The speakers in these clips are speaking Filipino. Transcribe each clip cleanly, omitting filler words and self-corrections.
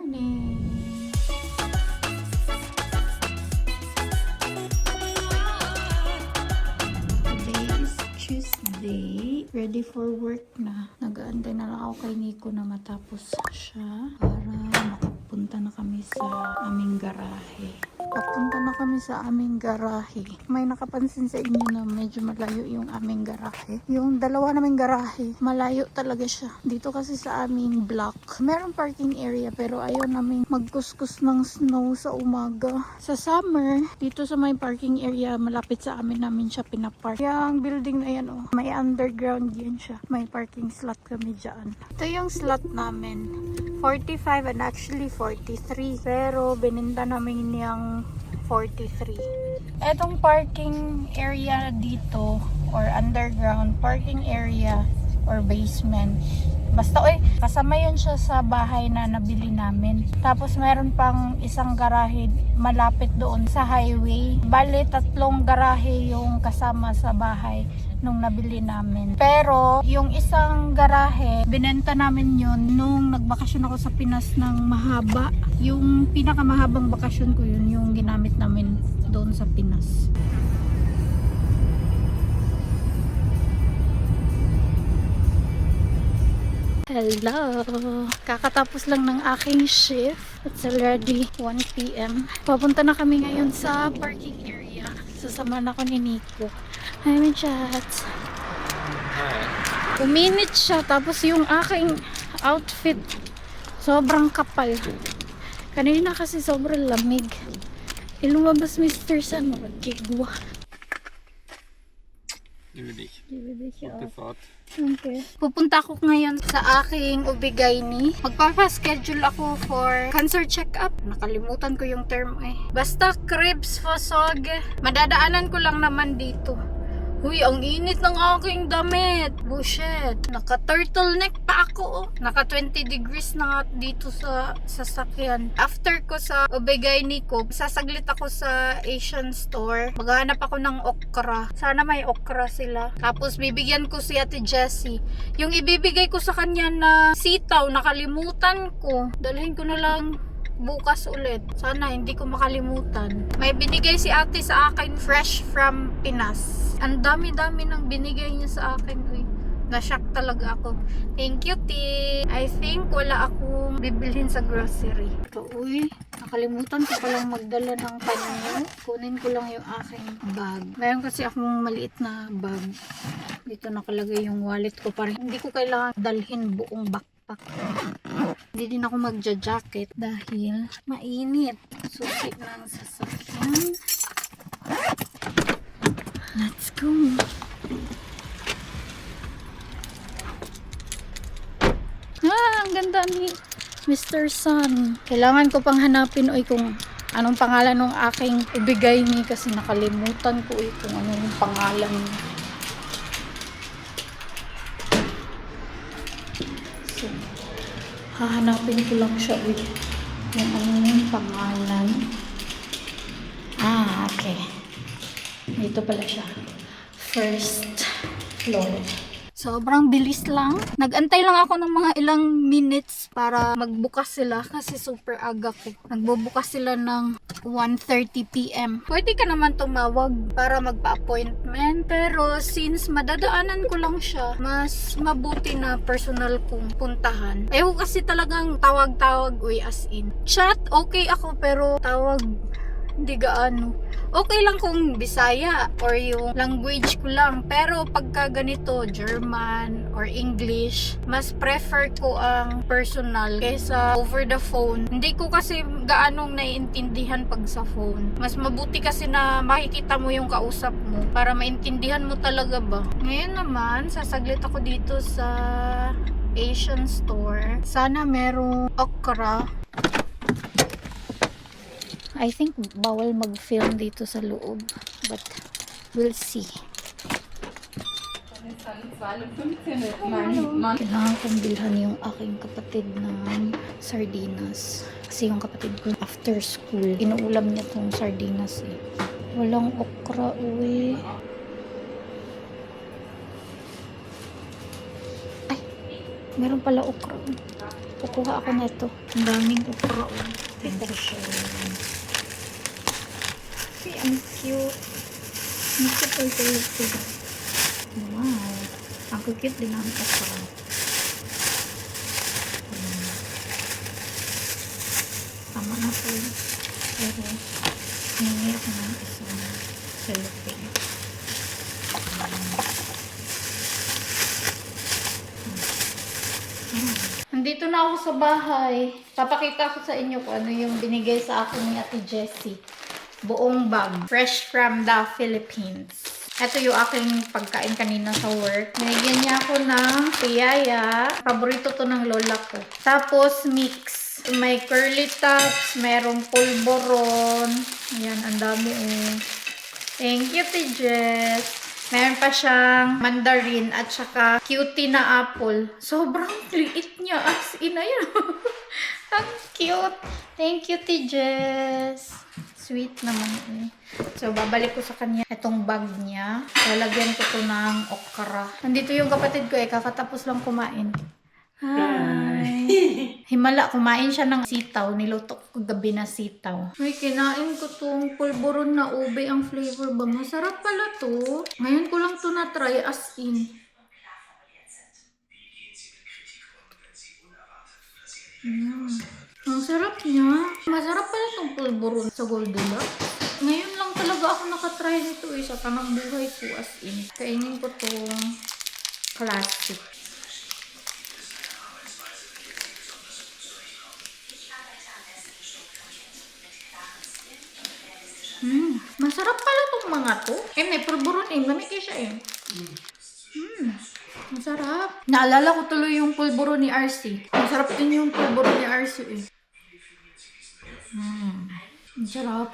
morning. Today is Tuesday. Ready for work na. Nag-aantay na lang ako kay Nico na matapos siya para makapunta na kami sa aming garahe. Papunta na kami sa aming garahe. May nakapansin sa inyo na medyo malayo yung aming garahe. Yung dalawa naming garahe, malayo talaga siya. Dito kasi sa aming block, meron parking area pero ayaw namin magkuskus ng snow sa umaga. Sa summer, dito sa may parking area, malapit sa namin siya pinapark. Yung building na yan, oh, may underground yan siya. May parking slot kami dyan. Ito yung slot namin. 45 and actually 43. Pero bininta namin yung 43. Etong parking area dito or underground parking area or basement. Basta kasama yun siya sa bahay na nabili namin. Tapos meron pang isang garahe malapit doon sa highway. Bale, 3 garahe yung kasama sa bahay nung nabili namin. Pero yung isang garahe, binenta namin yun nung nagbakasyon ako sa Pinas ng mahaba. Yung pinakamahabang bakasyon ko yun, yung ginamit namin doon sa Pinas. Hello! Kakatapos lang ng aking shift. It's already 1 PM. Papunta na kami ngayon sa parking area. Sasama na ako ni Nico. Hi, my chats. Uminit siya. Tapos yung aking outfit, sobrang kapal. Kanina kasi sobrang lamig. Lumabas Mr. Sun. Magkigwa. Gute Fahrt. Okay. Pupunta ako ngayon sa aking Ubigayni. Magpapaschedule ako for cancer check-up. Nakalimutan ko yung term Basta Krebsfosog. Madadaanan ko lang naman dito. Uy, ang init ng aking damit. Bullshit. Naka-turtleneck pa ako. Naka 20 degrees na nga dito sa sasakyan. After ko sa Ubigayni ko, sasaglit ako sa Asian store. Maghanap ako ng okra. Sana may okra sila. Tapos bibigyan ko si Ate Jessie. Yung ibibigay ko sa kanya na sitaw, nakalimutan ko. Dalhin ko na lang bukas ulit. Sana hindi ko makalimutan. May binigay si ate sa akin fresh from Pinas. Ang dami-dami ng binigay niya sa akin. Na-shock talaga ako. Thank you, T. I think wala akong bibilhin sa grocery. Ito, nakalimutan ko palang magdala ng panyo. Kunin ko lang yung aking bag. Mayroon kasi akong maliit na bag. Dito nakalagay yung wallet ko. Para hindi ko kailangan dalhin buong backpack. Hindi din ako magja-jacket dahil mainit. Susi ng sasakyan. Let's go. Ang ganda ni Mr. Sun. Kailangan ko pang hanapin kung anong pangalan ng aking ibigay ni kasi nakalimutan ko kung anong pangalan niya. So, hahanapin ko lang siya yung anong pangalan. Okay. Dito pala siya. First floor. Sobrang bilis lang. Nagantay lang ako ng mga ilang minutes para magbukas sila kasi super aga ko. Nagbubukas sila ng 1:30 PM. Pwede ka naman tumawag para magpa-appointment. Pero since madadaanan ko lang siya, mas mabuti na personal kong puntahan. Ayaw kasi talagang tawag-tawag as in. Chat, okay ako pero tawag hindi gaano. Okay lang kung Bisaya or yung language ko lang. Pero pagka ganito, German or English, mas prefer ko ang personal kaysa over the phone. Hindi ko kasi gaanong naiintindihan pag sa phone. Mas mabuti kasi na makikita mo yung kausap mo para maintindihan mo talaga ba. Ngayon naman, sasaglit ako dito sa Asian store. Sana merong okra. I think bawal mag-film dito sa loob. But we'll see. Kailangan kong bilhan yung aking kapatid ng sardinas. Kasi yung kapatid ko after school, inuulam niya tong sardinas Walang okra, Ay, meron pala okra. Kukuha ako na ito. Ang daming okra. Thank you, Sharon. See, ang cute. Ang cute. Wow. Ang cute din ang okra. Tama na po. Pero, hingi ako ng isang cellophane. Nandito na ako sa bahay. Papakita ko sa inyo kung ano yung binigay sa akin ni Ate Jessie. Buong bag. Fresh from the Philippines. Ito yung aking pagkain kanina sa work. Binigyan niya ako ng piyaya. Paborito to ng lola ko. Tapos mix. May curly tops. Merong pulboron. Ayan, ang dami oh. Thank you, Ate Jess. Meron pa siyang mandarin at saka cutie na apple. Sobrang liit niya. As in, ayan. Ang cute. Thank you, Jess. Sweet naman eh. So, babalik ko sa kanya itong bag niya. Lalagyan ko to ng okra. Nandito yung kapatid ko eh. Kakatapos lang kumain. Hi. Himala, kumain siya ng sitaw. Niluto ko gabi na sitaw. May kinain ko tong pulburon na ube. Ang flavor ba? Masarap pala to. Ngayon ko lang to na-try as in. Ang sarap niya. Masarap pala tong pulburon sa Goldilocks. Ngayon lang talaga ako nakatry nito eh. Sa tanang buhay ko as in. Kainin ko tong classic. Masarap pala tong mga to. May pulburon eh. Lamig siya eh. Masarap. Naalala ko tuloy yung pulburon ni RC. Masarap din yung pulburon ni RC eh. Masarap.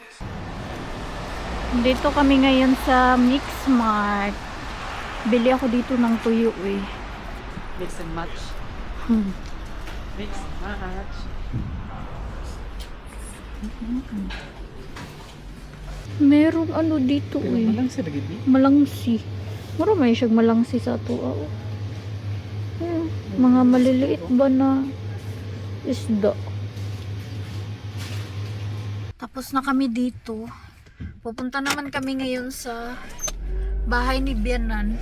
Dito kami ngayon sa Mix Mart. Bili ako dito ng tuyo eh. Mix and match. Mix and match. Merong ano dito eh. Malangsi lagi di. Malangsi. Marami siyang malangsi sa ato. Mga maliliit ba na isda. Tapos na kami dito. Pupunta naman kami ngayon sa bahay ni Bianan.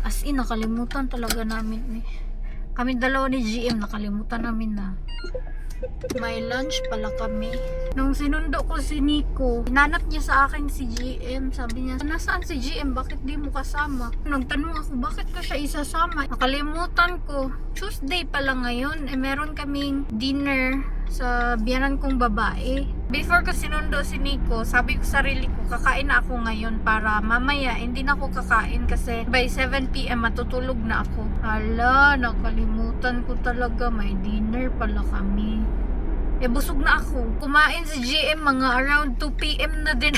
As in, nakalimutan talaga namin eh. Kami dalawa ni GM, nakalimutan namin na. May lunch pala kami. Nung sinundo ko si Nico, hinanap niya sa akin si GM. Sabi niya, nasaan si GM? Bakit di mo kasama? Nagtanong ako, bakit ko siya isasama? Nakalimutan ko. Tuesday pala ngayon. Meron kaming dinner sa biyanan kong babae. Before ko sinundo si Nico, sabi ko sarili ko, kakain na ako ngayon para mamaya hindi na ako kakain kasi by 7 PM matutulog na ako. Hala, nakalimutan ko talaga, may dinner pala kami. Busog na ako. Kumain si GM mga around 2 PM na din.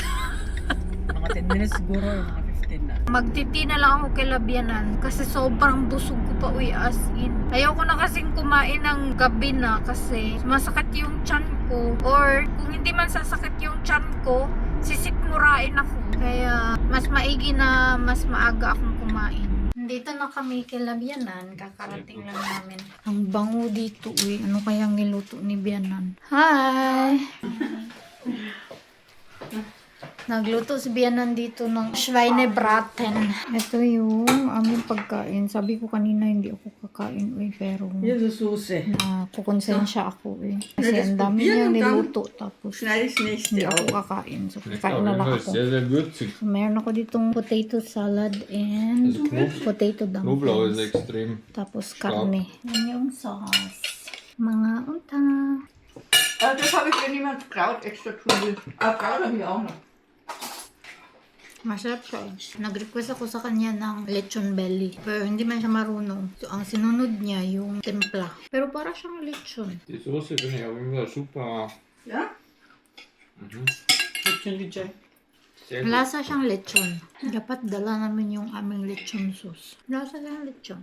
Mga 10 minutes siguro, mga 15 na. Magtiti na lang ako kay Labianan kasi sobrang busog ko pa uy as in. Ayaw ko na kasing kumain ng gabi na kasi masakit yung tiyan ko. Or kung hindi man sasakit yung tiyan ko, sisikmurain ako. Kaya mas maigi na mas maaga akong kumain. Dito na kami kay Labianan. Kakarating lang namin. Ang bango dito uy. Ano kayang niluto ni Bianan? Hi! Nagluto si Bianan dito ng Schweinebraten. Ito yung aming pagkain. Sabi ko kanina hindi ako kakain uy, pero Yan sa susi. kukonsensya ako eh. Kasi ang dami niya niluto tapos Schneide ich nicht hindi auf. ako kakain. So Ja, kakain na lang das ist ako. sehr, sehr würzig. So, meron ako ditong potato salad and potato Knoblauch ist dumplings. extrem. Tapos karne. Yan yung sauce. Mga unta. Das habe ich, wenn jemand Kraut extra tun will. Aber Kraut habe ich auch noch. Masarap siya. Nag-request ako sa kanya ng lechon belly. Pero hindi man siya marunong. So, ang sinunod niya yung templa. Pero para siyang lechon. Die Soße finde ich auf jeden Fall super. Ja? Mhm. Lechon Vijay. Sehr gut. Lasa siyang lechon. Dapat dala namin yung aming lechon sauce. Lasa siyang lechon.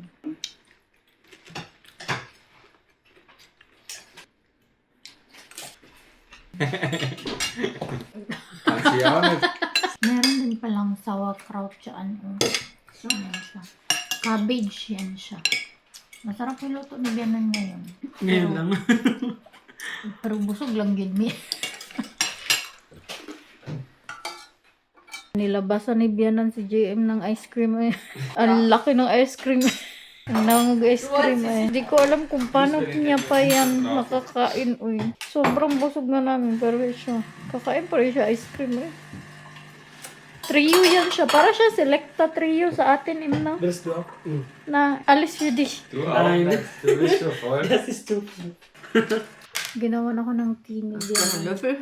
Kannst du ja auch nicht. Meron din palang sauerkraut dyan. Yan siya. Cabbage yan siya. Masarap yung luto ni Bianan ngayon. Ngayon lang. Pero busog lang yun, mi. Nilabasan ni Bianan si JM ng ice cream eh. Ang laki ng ice cream. Ang nangag ice cream eh. Hindi ko alam kung paano niya pa yan makakain. Uy. Sobrang busog na namin pero siya. Kakain pa rin siya ice cream eh. Trio yan siya. Para siya selecta trio sa atin imna. Willst du auch? Na alis yun di. Du auch, Nein. du bist so voll. Das ist du. Ginawan ako ng tea ni Noch einen Bianan. Löffel.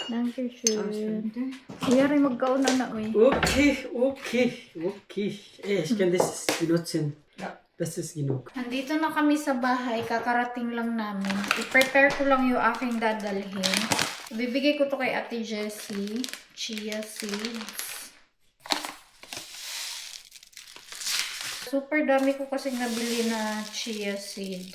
Dankeschön. Iya rin magkaon na uy. Okay. Ich kann das benutzen. Ja. Das ist genug. Nandito na kami sa bahay, kakarating lang namin. I-prepare ko lang yung aking dadalhin. Bibigay ko to kay Ate Jessie. Chia seeds. Super dami ko kasing nabili na chia seed.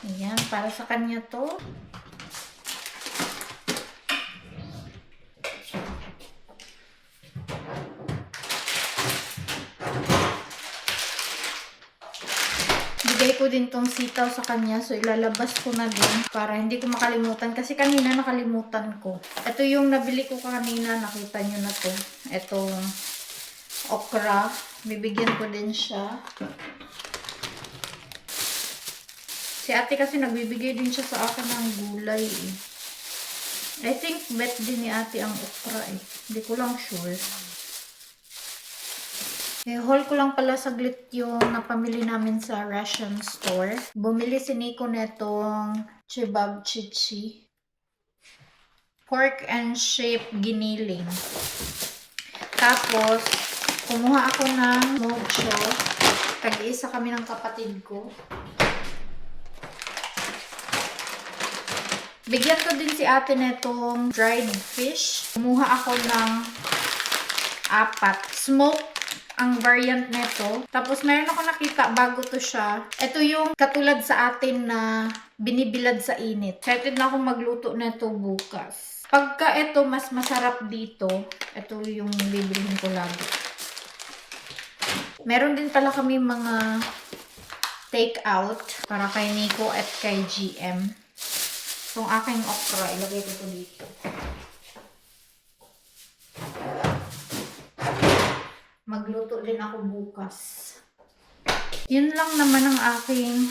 Ayan, para sa kanya to. Bigay ko din tong sitaw sa kanya. So, ilalabas ko na din para hindi ko makalimutan. Kasi kanina nakalimutan ko. Ito yung nabili ko kanina. Nakita nyo na to. Itong okra. Bibigyan ko din siya. Si ate kasi nagbibigay din siya sa akin ng gulay eh. I think bet din ni ate ang okra eh. Hindi ko lang sure. Haul ko lang pala saglit yung napamili namin sa Russian store. Bumili si Nico netong chibabchichi. Pork and shape giniling. Tapos, kumuha ako ng mocho. Tag-isa kami ng kapatid ko. Bigyan ko din si ate netong dried fish. Kumuha ako ng 4. Smoked ang variant nito. Tapos meron ako nakita bago to siya. Ito yung katulad sa atin na binibilad sa init. Excited na akong magluto nito bukas. Pagka ito mas masarap dito, ito yung bibilihin ko lagi. Meron din pala kami mga take out para kay Nico at kay GM. Itong aking okra, ilagay ko ito dito. Magluto din ako bukas. Yun lang naman ang aking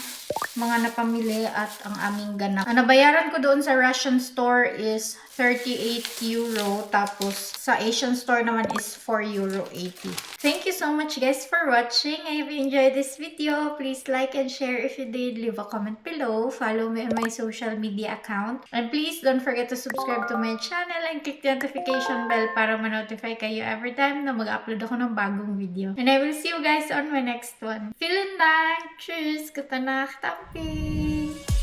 mga napamili at ang aming ganap. Ang nabayaran ko doon sa Russian store is 38 euro. Tapos sa Asian store naman is 4 euro 80. Thank you so much guys for watching. I hope you enjoyed this video. Please like and share if you did. Leave a comment below. Follow me on my social media account. And please don't forget to subscribe to my channel and click the notification bell para ma-notify kayo every time na mag-upload ako ng bagong video. And I will see you guys on my next one. Vielen Dank! Tschüss! Gute Nacht! Tamping!